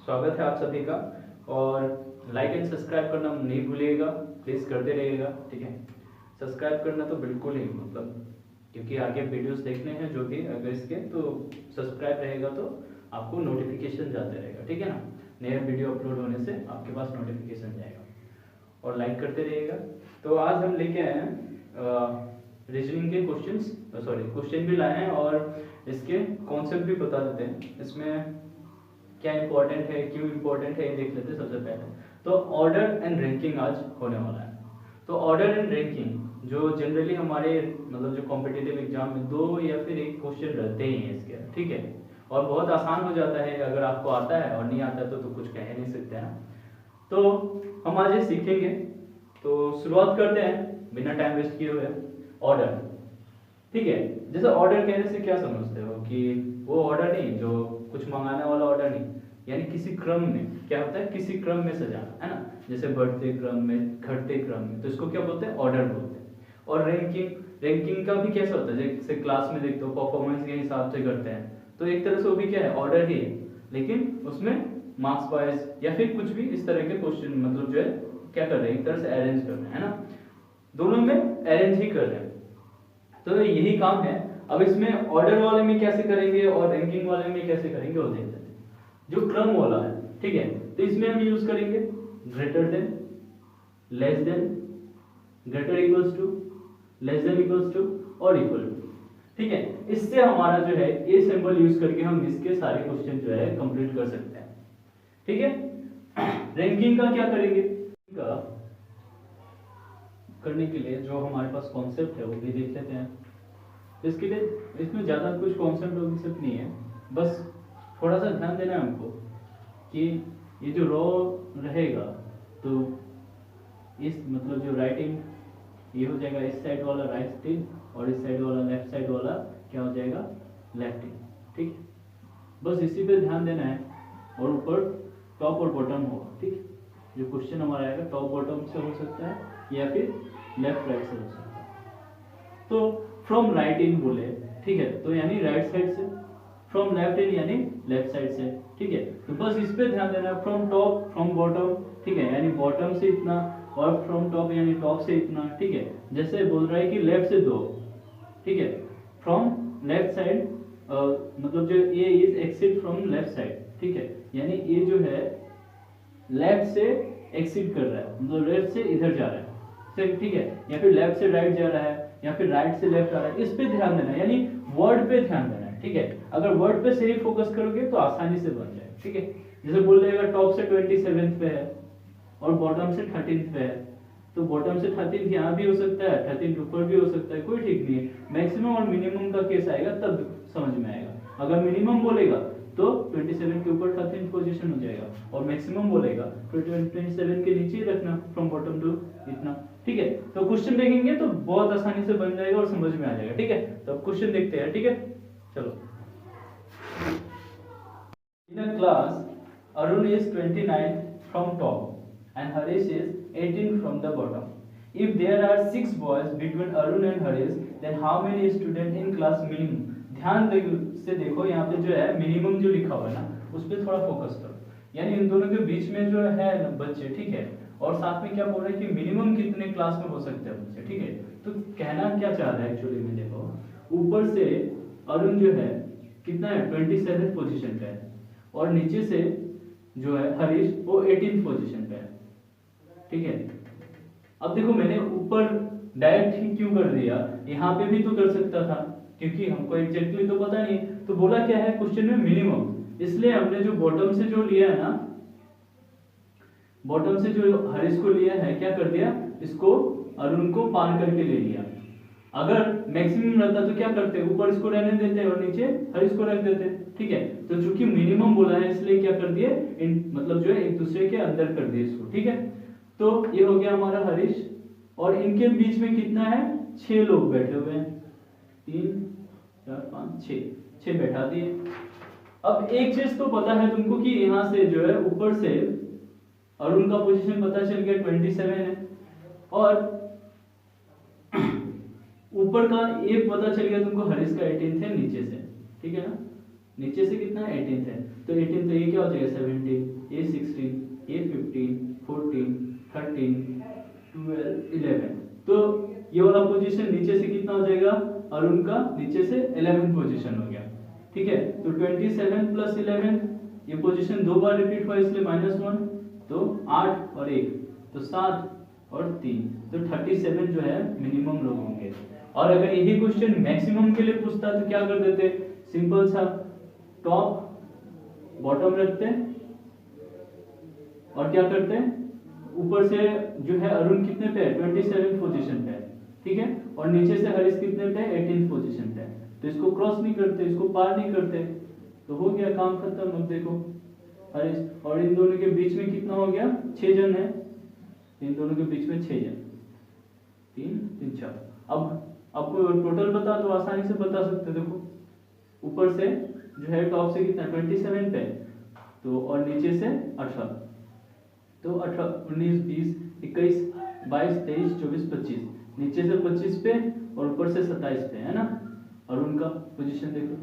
स्वागत है आप सभी का। और लाइक एंड सब्सक्राइब करना नहीं भूलिएगा, प्लीज़ करते रहिएगा, ठीक है। सब्सक्राइब करना तो बिल्कुल ही मतलब, क्योंकि आगे वीडियोस देखने हैं जो भी अगर इसके, तो सब्सक्राइब रहेगा तो आपको नोटिफिकेशन जाते रहेगा, ठीक है ना। नया वीडियो अपलोड होने से आपके पास नोटिफिकेशन जाएगा। और लाइक करते रहिएगा। तो आज हम लेके आए हैं रीजनिंग के क्वेश्चन भी लाए हैं और इसके कॉन्सेप्ट भी बता देते हैं। इसमें क्या इंपॉर्टेंट है, क्यों इंपॉर्टेंट है, ये देख लेते हैं सबसे पहले। तो ऑर्डर एंड रैंकिंग आज होने वाला है। तो ऑर्डर एंड रैंकिंग जो जनरली हमारे मतलब जो कॉम्पिटिटिव एग्जाम में 2 या फिर 1 क्वेश्चन रहते ही हैं इसके, ठीक है। और बहुत आसान हो जाता है अगर आपको आता है, और नहीं आता तो कुछ कह नहीं सकते हैं। तो हम आज ये सीखेंगे। तो शुरुआत करते हैं बिना टाइम वेस्ट किए हुए। ऑर्डर, ठीक है। जैसे ऑर्डर कहने से क्या समझते हो कि वो ऑर्डर नहीं जो कुछ मंगाने वाला ऑर्डर नहीं, यानी किसी क्रम में क्या होता है, किसी क्रम में सजाना, है ना। जैसे बढ़ते क्रम में, घटते क्रम में, तो इसको क्या बोलते हैं, ऑर्डर बोलते हैं। और रैंकिंग का भी कैसा होता है, जैसे क्लास में देखते हो परफॉर्मेंस के हिसाब से करते हैं, तो एक तरह से वो भी क्या है, ऑर्डर ही है, लेकिन उसमें मार्क्स वाइज या फिर कुछ भी इस तरह के क्वेश्चन मतलब जो है क्या कर रहे हैं, एक तरह से अरेंज कर रहे हैं, है ना। दोनों में अरेंज ही कर रहे हैं, तो यही काम है। अब इसमें ऑर्डर वाले में कैसे करेंगे और रैंकिंग वाले में कैसे करेंगे वो देख लेते हैं। जो क्रम वाला है, ठीक है, तो इसमें हम यूज करेंगे greater than, less than, greater equals to, less than equals to और इक्वल टू, ठीक है। इससे हमारा जो है ये सिंबल यूज करके हम इसके सारे क्वेश्चन जो है कंप्लीट कर सकते हैं, ठीक है। रैंकिंग का क्या करेंगे, का करने के लिए जो हमारे पास कॉन्सेप्ट है वो भी देख लेते हैं। इसके लिए इसमें ज़्यादा कुछ कॉन्सेप्ट नहीं है, बस थोड़ा सा ध्यान देना है हमको कि ये जो रो रहेगा तो इस मतलब जो राइटिंग ये हो जाएगा, इस साइड वाला राइट इन और इस साइड वाला लेफ्ट साइड वाला क्या हो जाएगा, लेफ्ट इन, ठीक है। बस इसी पे ध्यान देना है। और ऊपर टॉप और बॉटम होगा, ठीक है। जो क्वेश्चन हमारा आएगा टॉप बॉटम से हो सकता है या फिर लेफ्ट राइट से हो सकता है। तो फ्रॉम राइट इन बोले, ठीक है, तो यानी राइट साइड से, फ्रॉम लेफ्ट इन यानी लेफ्ट साइड से, ठीक है। तो बस इस पे ध्यान देना, फ्रॉम टॉप, फ्रॉम बॉटम, ठीक है, यानी बॉटम से इतना, और फ्रॉम टॉप यानी टॉप से इतना, ठीक है। जैसे बोल रहा है कि लेफ्ट से 2, ठीक है, फ्रॉम लेफ्ट साइड मतलब जो A is exit from left side, ठीक है, यानी ये जो है लेफ्ट से एक्सिट कर रहा है, मतलब लेफ्ट से इधर जा रहा है, ठीक है, या फिर लेफ्ट से राइट जा रहा है, या फिर राइट से लेफ्ट आ रहा है। इस पे ध्यान देना, यानी वर्ड पे ध्यान देना है, ठीक है। अगर वर्ड पे सही फोकस करोगे तो आसानी से बन जाए, ठीक है। जैसे बोल देगा टॉप से 27th पे है और बॉटम से 13th पे है, तो बॉटम से 13th यहाँ भी हो सकता है, 13th ऊपर भी हो सकता है, कोई ठीक नहीं है। मैक्सिमम और मिनिमम का केस आएगा तब समझ में आएगा। अगर मिनिमम बोलेगा तो 27 के ऊपर 13th पोजीशन हो जाएगा, और मैक्सिमम बोलेगा तो 27 के नीचे रखना, फ्रॉम बॉटम टू इतना, ठीक है। तो क्वेश्चन देखेंगे तो बहुत आसानी से बन जाएगा और समझ में आ जाएगा, ठीक है। तो क्वेश्चन देखते हैं, ठीक है, चलो। In a class Arun is 29 from top and Harish is 18 from the bottom. If there are 6 boys between Arun and Harish, then how many students in class minimum? ध्यान से देखो, यहाँ पे जो है मिनिमम जो लिखा हुआ है ना, उस पर थोड़ा फोकस करो। यानी इन दोनों के बीच में जो है बच्चे, ठीक है, और साथ में क्या बोल रहे हैं कि मिनिमम कितने क्लास में हो सकते हैं बच्चे, ठीक है। तो कहना क्या चाह रहा है एक्चुअली में, देखो ऊपर से अरुण जो है कितना है, 27th पोजीशन पे है, और नीचे से जो है हरीश वो 18th पोजीशन पे है, ठीक है। अब देखो मैंने ऊपर डायरेक्ट ही क्यों कर दिया, यहाँ पे भी तो कर सकता था, क्योंकि हमको एग्जैक्टली तो पता नहीं। तो बोला क्या है क्वेश्चन में मिनिमम, इसलिए हमने जो बॉटम से जो लिया है ना, बॉटम से जो हरीश को लिया है, क्या कर दिया, इसको अरुण को पार करके ले लिया। अगर मैक्सिमम रहता तो क्या करते, ऊपर इसको रहने देते और नीचे हरीश को रख देते, ठीक है। तो चूंकि मिनिमम बोला है इसलिए क्या कर दिए, मतलब जो है एक दूसरे के अंदर कर दिए इसको, ठीक है। तो ये हो गया हमारा हरीश, और इनके बीच में कितना है, 6 लोग बैठे हुए हैं, 3 4 5 6 बैठा दिए। अब एक चीज तो पता है तुमको कि यहाँ से जो है ऊपर से अरुण का पोजीशन पता चल गया 27 है, और ऊपर का एक पता चल गया तुमको हरीश का 18th है नीचे से, ठीक है ना। नीचे से कितना 18th है, तो 18 तो ये क्या हो जाएगा 17, ये 16, ये 15, 14, 13, 12, 11। तो ये वाला पोजीशन नीचे से कितना हो जाएगा, अरुण का नीचे से 11th पोजीशन हो गया। ठीक है, तो 27 प्लस 11, ये पोजीशन दो बार रिपीट हुआ इसलिए -1, तो 8 और 1 तो 7 और 3, तो 37 जो है मिनिमम लोग होंगे। और अगर यही क्वेश्चन मैक्सिमम के लिए पूछता तो क्या कर देते, सिंपल सा टॉप बॉटम रखते और क्या करते हैं, ऊपर से जो है अरुण कितने पे है 27 पोजीशन पे है, ठीक है, और नीचे से हरीश कितने पे 18 पोजीशन पे है, तो इसको क्रॉस नहीं करते, इसको पार नहीं करते, तो हो गया काम खत्म। अब देखो हरीश और इन दोनों के बीच में कितना हो गया, 6 जन है, इन दोनों के बीच में 6 जन, 3 3 4। अब आपको टोटल बता तो आसानी से बता सकते, देखो ऊपर से जो है टॉप से कितना 27 पे, तो और नीचे से 18, तो 18 19 20 21 22 23 24 25, नीचे से 25 पे और ऊपर से 27 पे है ना। और उनका पोजीशन देखो,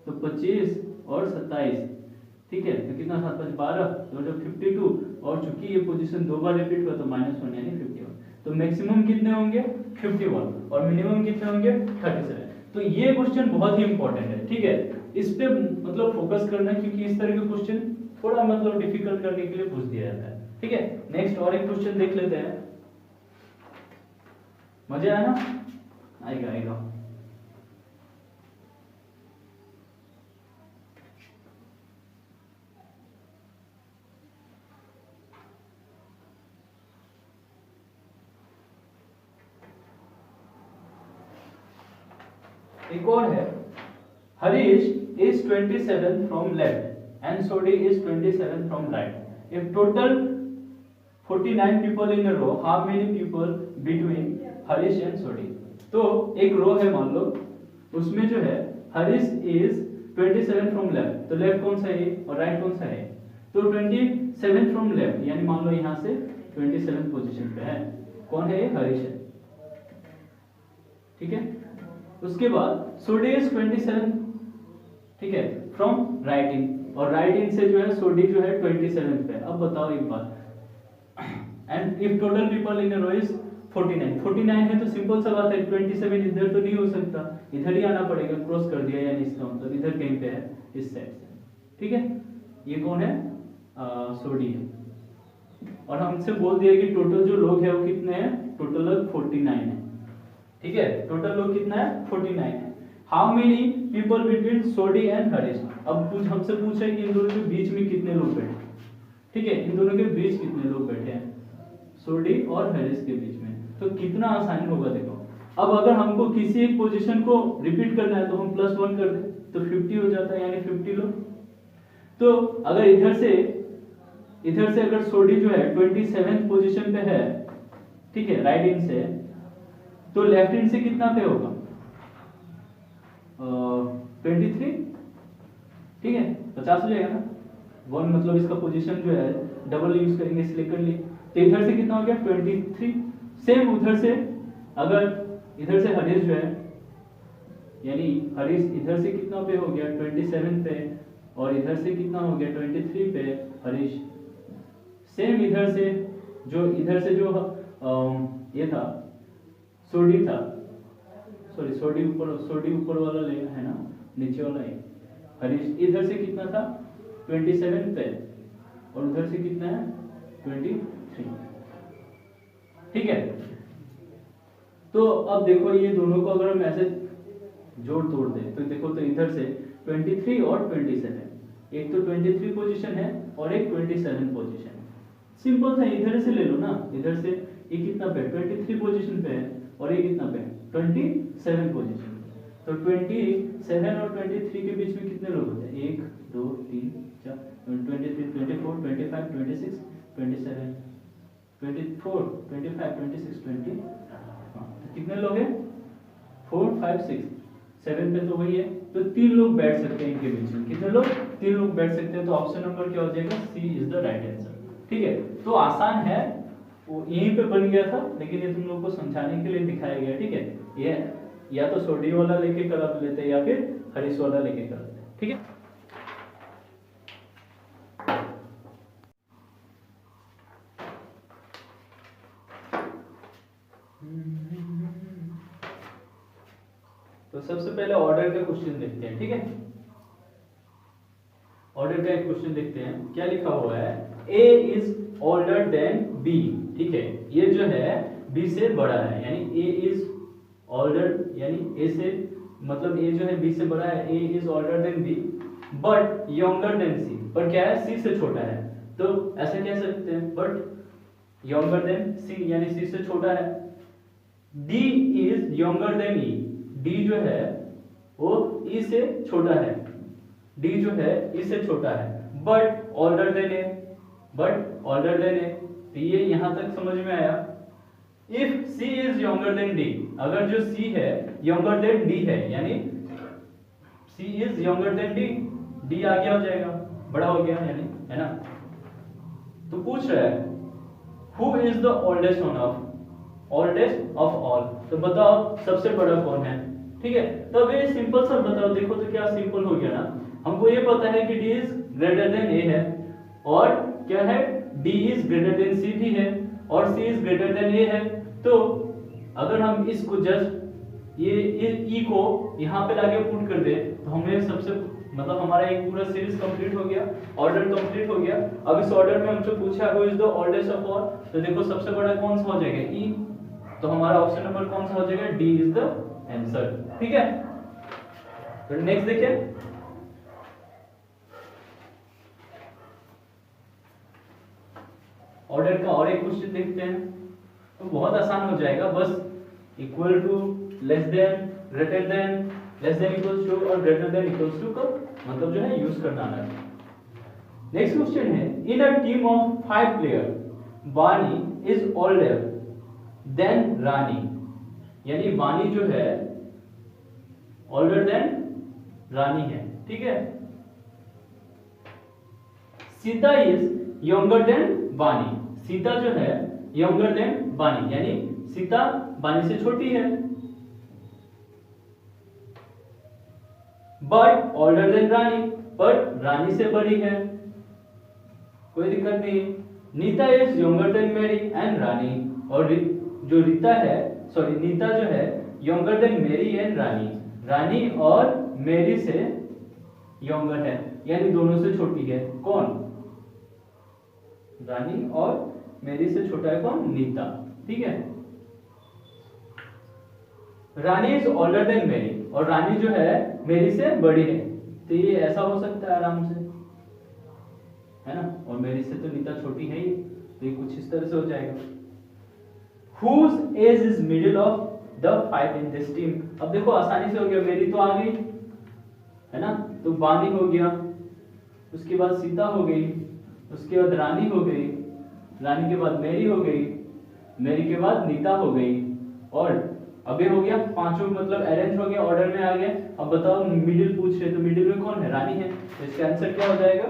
तो 25 और 27, ठीक है, तो कितना 7 5 12 तो 52, और चूंकि ये पोजीशन दो बार रिपीट हुआ तो -1 यानी 51, तो मैक्सिमम कितने होंगे 51 और मिनिमम कितने होंगे 37। तो ये क्वेश्चन बहुत ही इंपॉर्टेंट है, ठीक है, इस पे मतलब फोकस करना, क्योंकि इस तरह के क्वेश्चन थोड़ा मतलब डिफिकल्ट करने के लिए पूछ दिया जाता है, ठीक है। नेक्स्ट और एक क्वेश्चन देख लेते हैं, मजा आया ना, आएगा आएगा। एक और है, Harish is 27 from left and Sodhi is 27 from right. If total 49 people in a row, how many people between Harish and Sodhi? तो एक रो है मान लो, उसमें जो है हरीश is 27 from left, तो लेफ्ट कौन सा है और राइट कौन सा है, तो 27 from left यानी मान लो यहाँ से 27 पोजीशन पे है, कौन है ये हरीश है, ठीक है। उसके बाद सोडी इज 27, ठीक है, फ्रॉम राइटिंग, और राइटिंग से जो है सोडी जो है 27 पे। अब बताओ एक बात, and if total people in row is 49 है, तो सिंपल सा बात है 27 इधर तो नहीं हो सकता, इधर ही आना पड़ेगा, क्रॉस कर दिया यानी इसका मतलब इधर कहीं पे है, इस साइड से, ठीक है। ये कौन है, सोडी है, और हमसे बोल दिया कि टोटल जो लोग है वो कितने हैं, टोटल लोग 49 है, ठीक है, टोटल लोग कितना है 49 है। How many people between Sodhi and Harish, अब कुछ हमसे पूछा है कि इन दोनों के बीच में कितने लोग बैठे, ठीक है, इन दोनों के बीच कितने लोग बैठे हैं, सोडी और हरीश के बीच में, तो कितना आसान होगा देखो। अब अगर हमको किसी एक पोजीशन को रिपीट करना है तो हम +1 कर दें तो 50 हो जाता है, यानी 50 लोग। तो अगर इधर से अगर सोडी जो है 27th पोजीशन पे है, ठीक है, राइट हैंड से, तो लेफ्ट हैंड से कितना पे होगा 23, ठीक है, 50 हो जाएगा ना, 1 मतलब इसका पोजीशन जो है डबल यूज करेंगे इसलिए कर लिए, तो इधर से कितना हो गया 23। सेम उधर से अगर इधर से हरीश जो है, यानी हरीश इधर से कितना पे हो गया 27 पे, और इधर से कितना हो गया 23 पे हरीश। सेम इधर से जो ये था सोडी था, सॉरी सोडी ऊपर वाला लेना है ना, नीचे वाला है हरीश, इधर से कितना था 27 पे और उधर से कितना है 23, ठीक है। तो अब देखो ये दोनों को अगर हम ऐसे जोड़ तोड़ दें तो देखो, तो इधर से 23 और 27, एक तो 23 पोजीशन है और एक 27 पोजीशन, सिंपल था, इधर से ले लो ना, इधर से ये कितना पे 23 पोजीशन पे है और ये कितना पे 27 पोजीशन, तो 27 और 23 के बीच में कितने लोग होते हैं 1 2 3 4 23 24 25 26 27 24 25 26 20, कितने लोग हैं 4 5 6 7 पे तो वही है, तो 3 लोग बैठ सकते हैं इनके बीच में, कितने लोग 3 लोग बैठ सकते हैं, तो ऑप्शन नंबर क्या हो जाएगा, सी इज द राइट आंसर, ठीक है। तो आसान है, वो यहीं पे बन गया था, लेकिन ये तुम लोग को समझाने के लिए दिखाया गया, ठीक है। ये या तो सोडी वाला लेके कर लेते या फिर हरीश वाला लेके कर लेते, ठीक है। सबसे पहले ऑर्डर का क्वेश्चन देखते हैं, ठीक है। ऑर्डर का एक क्वेश्चन देखते हैं, क्या लिखा हुआ है, A is older than B, ठीक है। ये जो है बी से बड़ा है, यानी ए इज ऑल्डर, यानी ए से मतलब ए जो है बी से बड़ा है, A is older than B but younger than C, पर क्या है सी से छोटा है, तो ऐसे कह सकते हैं बट यंगर देन सी, यानी सी से छोटा है। D is younger then E, D जो है वो ई से छोटा है, डी जो है ई से छोटा है but older than A, but older than A, तो ये यहां तक समझ में आया। If C is younger than D, अगर जो सी है यंगर देन डी है, यानी C is younger than D, D आगे हो जाएगा, बड़ा हो गया यानी, है ना। तो पूछ रहा है who is the oldest one of all, तो बताओ सबसे बड़ा कौन है, ठीक है। तो अब ये सिंपल सा बताओ, देखो तो क्या सिंपल हो गया ना। हमको ये पता है कि डी इज ग्रेटर देन ए है, और क्या है डी इज ग्रेटर देन सी भी है, और सी इज ग्रेटर देन ए है। तो अगर हम इसको जस्ट ये ई को यहाँ पे लाके पुट कर दे तो हमें सबसे मतलब हमारा एक पूरा सीरीज कंप्लीट हो गया, ऑर्डर कंप्लीट हो गया। अब इस ऑर्डर में हमसे पूछा who is the oldest of all, तो देखो सबसे बड़ा कौन सा हो जाएगा ई, तो हमारा ऑप्शन नंबर कौन सा हो जाएगा, डी इज द आंसर, ठीक है। तो नेक्स्ट देखिए, ऑर्डर का और एक क्वेश्चन देखते हैं, तो बहुत आसान हो जाएगा, बस equal to, less than, greater than, less than equals to और ग्रेटर देन इक्वल्स टू का मतलब जो है यूज करना है। नेक्स्ट क्वेश्चन है, इन अ टीम ऑफ 5 प्लेयर वानी इज ओल्डर देन रानी, यानी वानी जो है ओल्डर देन रानी है, ठीक है। सीता इज यंगर देन वानी, सीता जो है यंगर देन वानी, यानी सीता वानी से छोटी है, बट ऑल्डर देन रानी, पर रानी से बड़ी है, कोई दिक्कत नहीं। नीता इज यंगर देन मेरी एंड रानी, और जो रीता है सॉरी नीता जो है यंगर देन मेरी एंड रानी, रानी और मेरी से यंगर है, यानी दोनों से छोटी है, कौन, रानी और मेरी से छोटा है कौन, नीता, ठीक है। रानी इज ऑल्डर देन मेरी, और रानी जो है मेरी से बड़ी है, तो ये ऐसा हो सकता है आराम से, है ना, और मेरी से तो नीता छोटी है ही, तो ये कुछ इस तरह से हो जाएगा। Whose age is middle of the 5 in this team, अब देखो आसानी से हो गया, मेरी तो आ गई है ना, तो वानी हो गया, उसके बाद सीता हो गई, उसके बाद रानी हो गई, रानी के बाद मेरी हो गई, मेरी के बाद नीता हो गई, और अभी हो गया पांचों मतलब अरेंज हो गया, ऑर्डर में आ गया। अब बताओ मिडिल पूछ रहे, तो मिडिल में कौन है, रानी है, तो इसका आंसर क्या हो जाएगा,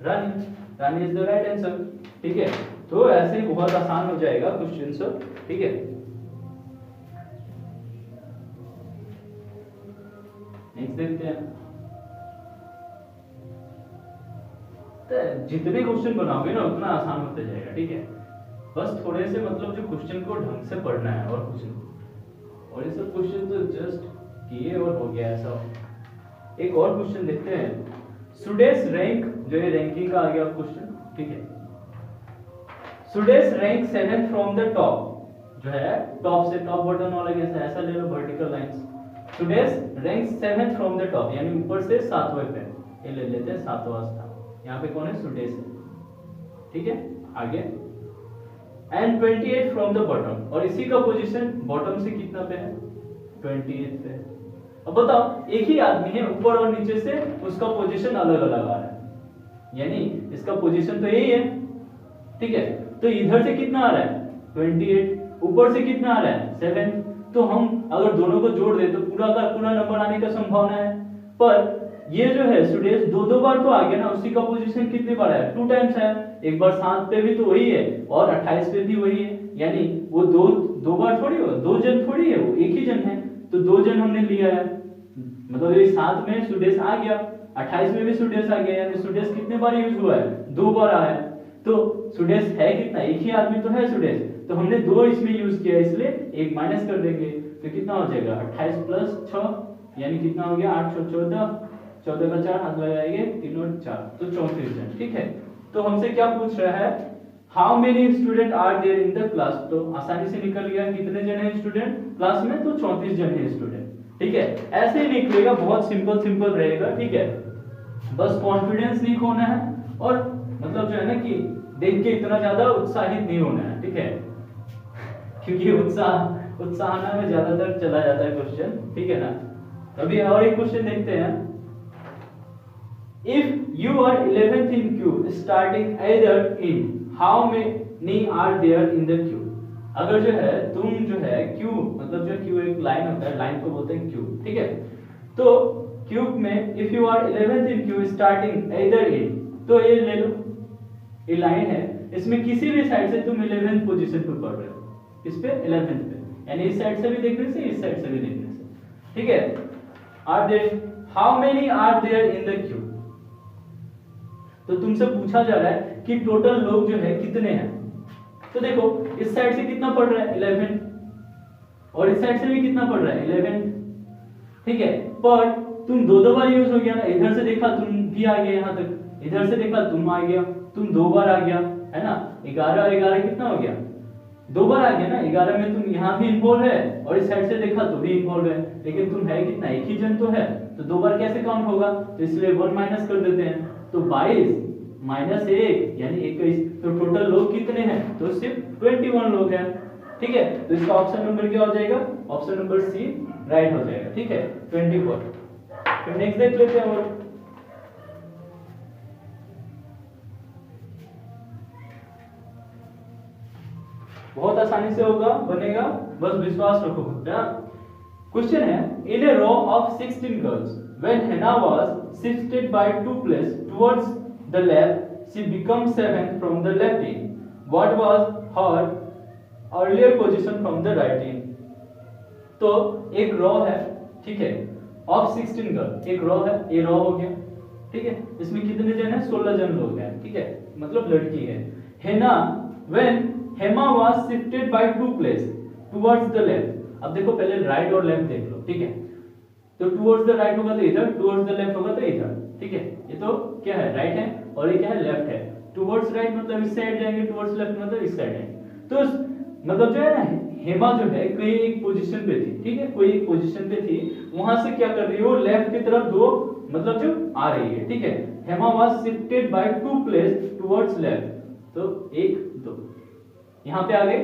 रानी, रानी इज द राइट आंसर, ठीक है। तो ऐसे ही बहुत आसान हो जाएगा क्वेश्चन सब, ठीक है। नेक्स्ट देखते हैं, तो जितने क्वेश्चन बनाओगे ना उतना आसान होता जाएगा, ठीक है। बस थोड़े से मतलब जो क्वेश्चन को ढंग से पढ़ना है, और कुछ नहीं, और ये सब क्वेश्चन तो जस्ट किए और हो गया ऐसा। एक और क्वेश्चन देखते हैं, सुडेस रैंक, जो ये रैंकिंग का आ गया क्वेश्चन, ठीक है। सुडेस रैंक 7 फ्रॉम द टॉप, जो है टॉप से, टॉप बॉटम वाला कैसा, ऐसा ले लो vertical lines. Sudesh rank 7 from the top, यानी ऊपर से 7वें पे, ये ले लेते हैं 7वां स्थान, यहाँ पे कौन है, सुडेस है, ठीक है। आगे एंड 28 फ्रॉम द बॉटम, और इसी का पोजीशन बॉटम से कितना पे है, 28 पे। अब बताओ एक ही आदमी है, ऊपर और नीचे से उसका पोजीशन अलग अलग आ रहा है, यानी इसका पोजीशन तो यही है, ठीक है। तो इधर से कितना आ रहा है 28, ऊपर से कितना आ रहा है 7, तो हम अगर दोनों को जोड़ दे तो पूरा का पूरा नंबर आने का संभावना है। पर ये जो है स्टूडेंट्स दो बार तो आ गया ना, उसी का पोजीशन कितनी बार है, 2 टाइम्स है, एक बार 7 पे भी तो वही है और 28 पे भी वही है, यानी वो दो बार थोड़ी हो, 2 जन थोड़ी है, वो एक ही जन है, तो 2 जन हमने लिया है, मतलब ये 7 में स्टूडेंट्स आ गया, 28 में भी स्टूडेंट्स आ गया, यानी स्टूडेंट्स कितने बार यूज हुआ है, 2 बार आया है। तो स्टूडेंट्स है कितना, एक ही आदमी तो है स्टूडेंट्स, तो हमने 2 इसमें यूज किया, इसलिए 1 माइनस कर देंगे, तो कितना हो जाएगा 28 + 6, यानी कितना हो गया 8 और 14, 14 का 4 हाथ लगाएंगे 3 और 4 तो 34 जन। ठीक है, तो हमसे क्या पूछ रहा है, how many student are there in the class. तो आसानी से निकल गया कितने जन है स्टूडेंट क्लास में, तो 34 जन है स्टूडेंट। ठीक है, ऐसे ही निकलेगा, बहुत सिंपल सिंपल रहेगा। ठीक है, बस कॉन्फिडेंस नहीं खोना है और मतलब जो है ना कि देख के इतना ज्यादा उत्साहित नहीं होना है। ठीक है, क्योंकि उत्साहना में ज्यादातर चला जाता है क्वेश्चन। ठीक है ना, अभी और एक क्वेश्चन देखते हैं। If you are 11th in queue starting either in how many are there in the queue। अगर जो है तुम जो है क्यू मतलब जो क्यू एक लाइन होता है, लाइन को बोलते हैं क्यू। ठीक है, तो क्यूब में if you are 11th in queue starting either in, तो ये ले लो, ये लाइन है, इसमें किसी भी साइड से तुम 11th पोजीशन पे पढ़ रहे हो, इस पे 11th पे, यानी इस साइड से भी देखने से इस साइड से भी देखने से। ठीक है, are there how many are there in the queue. तो तुमसे पूछा जा रहा है कि टोटल लोग जो है कितने हैं। तो देखो इस साइड से कितना पड़ रहा है 11 और इस साइड से भी कितना पड़ रहा है 11। ठीक है, पर तुम दो बार यूज हो गया ना, इधर से देखा तुम भी आ गए यहाँ तक, इधर से देखा तुम आ गया, तुम 2 बार आ गया, है ना। 11 11 कितना हो गया, 2 बार आ गया ना। 11 में तुम यहाँ भी इन्वॉल्व है और इस साइड से देखा तो भी इन्वॉल्व है, लेकिन तुम है कितना, एक ही जन तो है, तो 2 बार कैसे काउंट होगा, तो इसलिए 1 माइनस कर देते हैं। तो 22 माइनस 1 यानी 21। तो टोटल लोग कितने हैं, तो सिर्फ 21 लोग हैं। ठीक है, तो इसका ऑप्शन नंबर क्या हो जाएगा, ऑप्शन नंबर सी राइट हो जाएगा। ठीक है, 24। फिर नेक्स्ट देख लेते हैं। और बहुत आसानी से होगा, बनेगा, बस विश्वास रखो। क्वेश्चन है, in a row of 16 girls when Hannah was shifted by 2 places towards the left, she became 7th from the left end. What was her earlier position from the right end? तो एक रो है, ठीक है, of 16 girl, एक रो है, ये रो हो गया। ठीक है, इसमें कितने जन है, 16 जन लोग हैं। ठीक है, मतलब लड़की है। Hannah when Hema was shifted by 2 places towards the left। अब देखो पहले राइट और लेफ्ट देख लो। ठीक है, तो टुवर्ड्स द राइट होगा तो इधर, टुवर्ड्स द लेफ्ट होगा तो इधर। ठीक है, ये तो क्या है, राइट है, और ये क्या है, लेफ्ट है। टुवर्ड्स राइट मतलब इस साइड जाएंगे, टुवर्ड्स लेफ्ट मतलब इस साइड जाएंगे। तो मतलब जो है ना, हेमा जो है कोई एक पोजीशन पे थी। ठीक है, कोई एक पोजीशन पे थी, वहां से क्या कर रही है, वो लेफ्ट की तरफ 2 मतलब जो आ रही है। ठीक है, Hema was shifted by 2 place towards left, तो 1 2 यहां पे आ गई।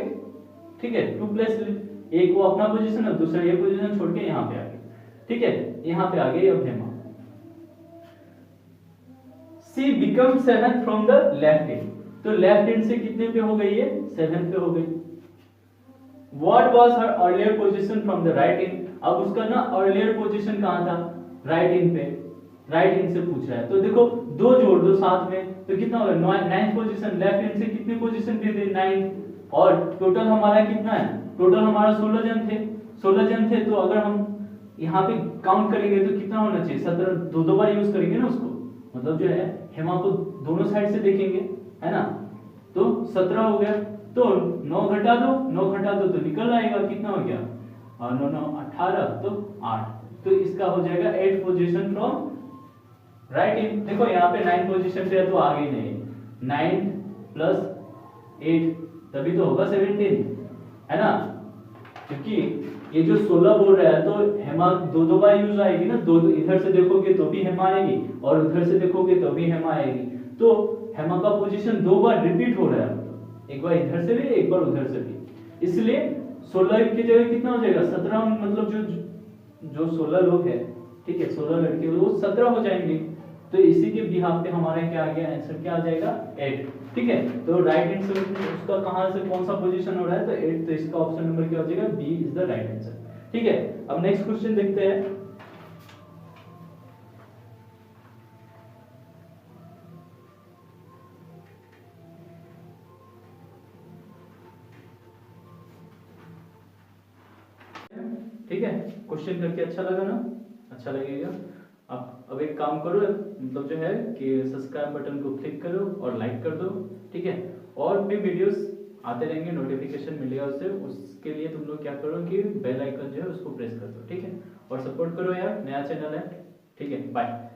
ठीक है, 2 प्लेस, एक वो अपना पोजीशन है, दूसरा ये पोजीशन छोड़ के यहां पे आ गई। ठीक है, यहां पे आ गई अब Hema. She become 7th from the left end, तो लेफ्ट एंड से कितने पे हो गई है, 7th पे हो गई। What was her earlier position from the right and. अब उसका ना अर्लियर पोजीशन कहां था, राइट एंड पे, राइट एंड से पूछ रहा है। तो देखो 2 जोड़ दो साथ में, तो कितना होगा, 9th पोजीशन। लेफ्ट एंड से कितनी पोजीशन दे दी, 9th, और टोटल हमारा कितना है, टोटल हमारा 16 जन थे, 16 जन थे। तो अगर हम यहाँ पे काउंट करेंगे तो कितना होना चाहिए, 17। 2 बार यूज करेंगे ना उसको, मतलब जो है हेमा को दोनों साइड से देखेंगे, है ना, तो 17 हो गया। तो 9 घटा दो, 9 घटा दो तो निकल आएगा, कितना हो गया, 9 9 18, तो 8। तो इसका हो जाएगा 8 पोजीशन फ्रॉम राइट एंड। देखो यहाँ पे 9 पोजीशन पे है तो आ गई नहीं, 9 प्लस 8 तभी तो होगा 17, है ना, क्योंकि ये जो 16 बोल रहा है तो हेमा 2 बार यूज आएगी ना, 2 इधर से देखोगे तो भी हेमा आएगी और उधर से देखोगे तो भी हेमा आएगी। तो हेमा का पोजीशन 2 बार रिपीट हो रहा है, एक बार इधर से भी, एक बार उधर से भी, इसलिए 16 की जगह कितना हो जाएगा, 17। मतलब जो 16 लोग हैं, ठीक है, 16 लड़के, वो 17 हो जाएंगे। तो इसी के बिहाफ पे हमारा क्या आ गया, आंसर क्या आ जाएगा, 8। ठीक है, तो राइट हैंड से उसका कहां से कौन सा पोजीशन हो रहा है, तो 8। तो इसका ऑप्शन नंबर क्या हो जाएगा, B is the right answer. ठीक है, अब नेक्स्ट क्वेश्चन देखते हैं। ठीक है, क्वेश्चन करके अच्छा लगा ना, अच्छा लगेगा। अब एक काम करो, मतलब जो है कि सब्सक्राइब बटन को क्लिक करो और लाइक कर दो। ठीक है, और भी वीडियोस आते रहेंगे, नोटिफिकेशन मिलेगा उससे। उसके लिए तुम लोग क्या करो कि बेल आइकन जो है उसको प्रेस कर दो, ठीक है। और सपोर्ट करो यार, नया चैनल है, ठीक है। बाय।